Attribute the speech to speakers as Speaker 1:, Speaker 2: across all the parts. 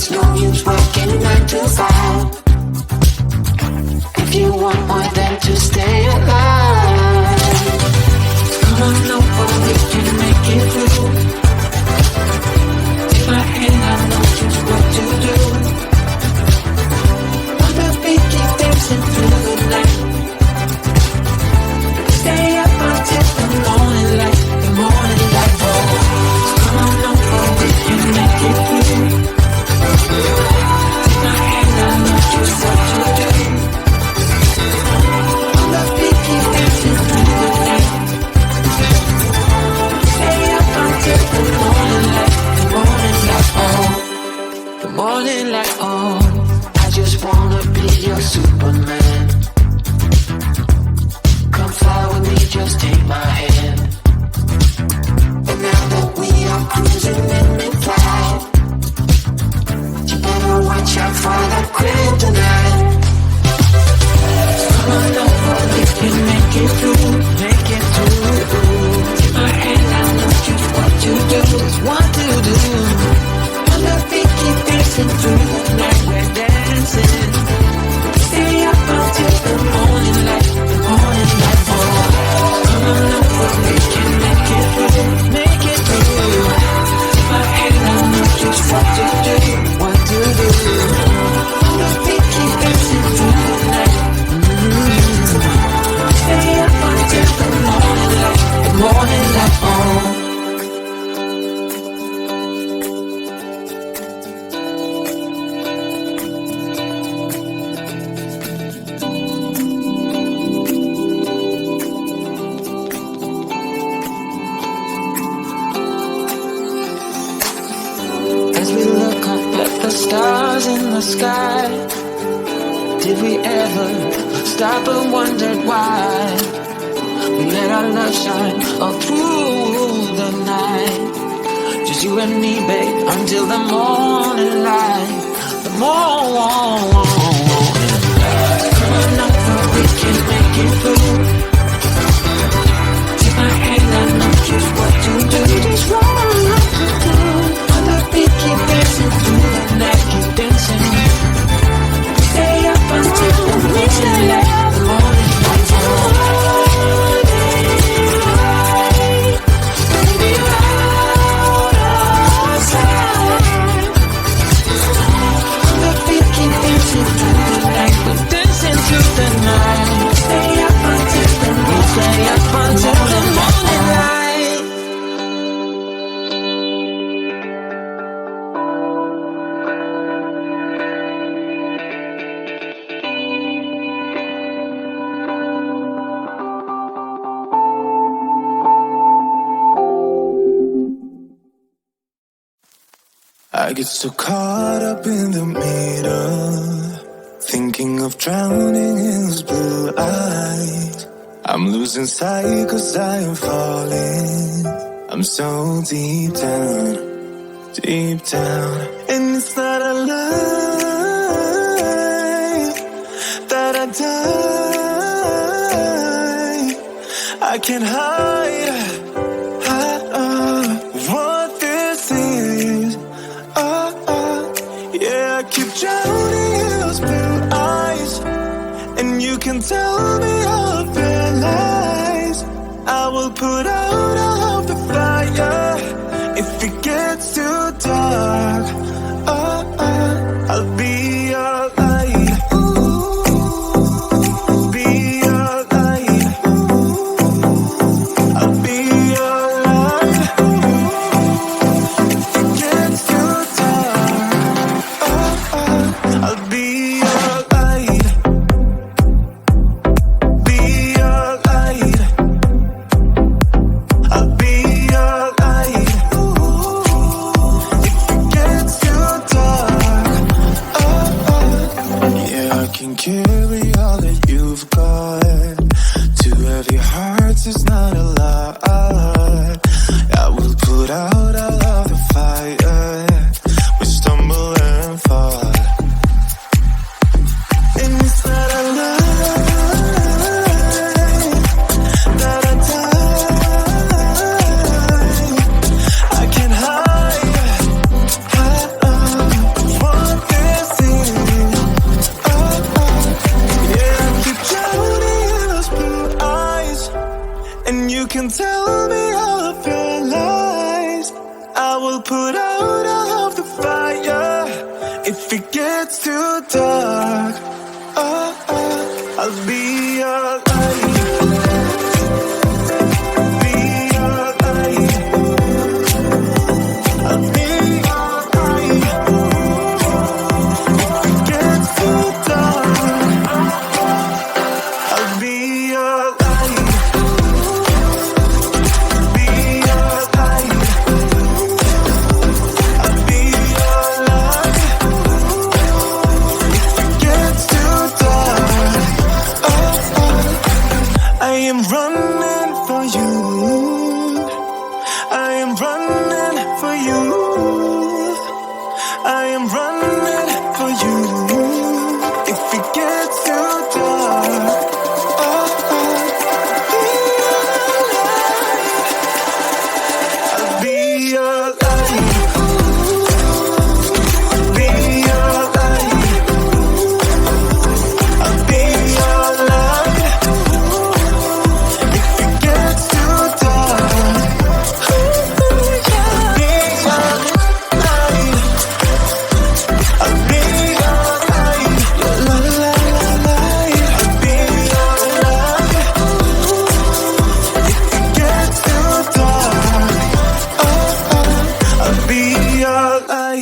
Speaker 1: It's no use working 9 to 5 if you want more than to stay alive. Come on over, we can make it through. Take my hand, I know just what to do. On the beat, keep dancing through the night. Stay up until the morning light, the morning light. Oh, come on over, we can make it through. Take my hand, I know just what to do. On the beat, keep dancing through the night. Stay up until the morning light, the morning light. Oh, the morning light. Oh, I just wanna be your Superman. Come fly with me, just take my hand. And now that we are cruising in mid-flight, you better watch out for that kryptonite. Come on over, we can make it through, make it through. Take my hand, I know just what to do, just what to do. On the beat, keep dancing through the night, we're dancing. Stay up until the morning light, the morning light. Oh, come on over, we can make it through, make it through. Take my hand, I know just what to do, what to do. On the beat, keep dancing through the night. Stay up until the morning light, the morning light. Oh. As we look up at the stars in the sky, did we ever stop and wondered why we let our love shine all through the night? Just you and me, babe, until the morning light, the morning light. Come on over, we can make it through. Take my hand, I know just what to do, just what to do. On the beat, keep dancing through the night, keep dancing. Stay up until the morning light, the morning light. Baby, out outside. On the beat, keep dancing through the night, we're dancing through the night. Stay up until the morning, stay up until the morning light.
Speaker 2: I get so caught up in the middle, thinking of drowning in those blue eyes. I'm losing sight 'cause I am falling. I'm so deep down, and it's not a lie that I die. I can't hide what this is. Yeah, I keep drowning in those blue eyes, and you can tell me all the lies. I will put out all the fire if it gets too dark. I'll be your light. Be your light. I'll be your light. If it gets too dark, I'll be your light. Be your light. I'll be your light. If it gets too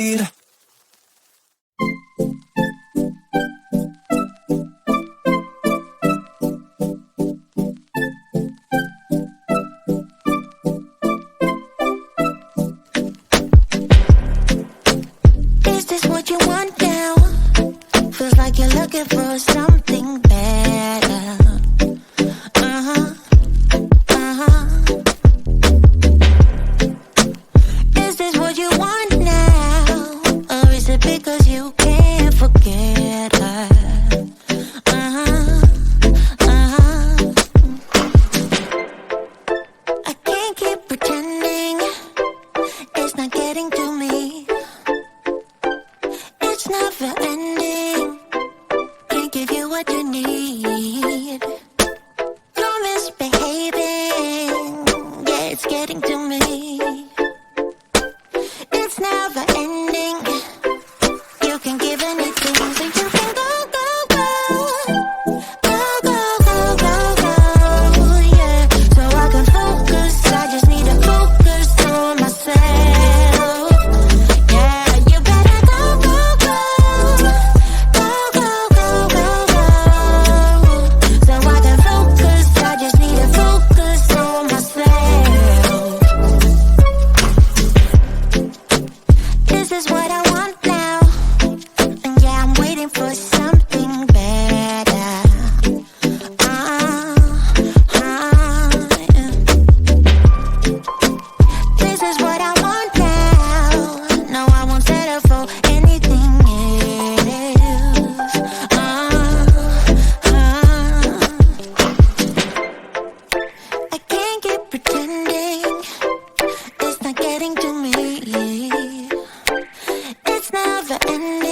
Speaker 2: need.
Speaker 1: Is this what you want now? Feels like you're looking for something better. Is this what you want now? Or is it because you can't forget her? I can't keep pretending it's not getting to me. It's never ending. Can't give you what you need. You're misbehaving. Yeah, it's getting to me. It's never ending. You can give anything, so you can go, go, go. Go, go, go, go, go. Yeah, so I can focus. I just need to focus on myself. Yeah, you better go, go, go. Go, go, go, go, go. So I can focus. I just need to focus on myself. This is what I want now. And yeah, I'm waiting for something better. This is what I want now. No, I won't settle for anything else. I can't keep pretending it's not getting to me. It's never ending.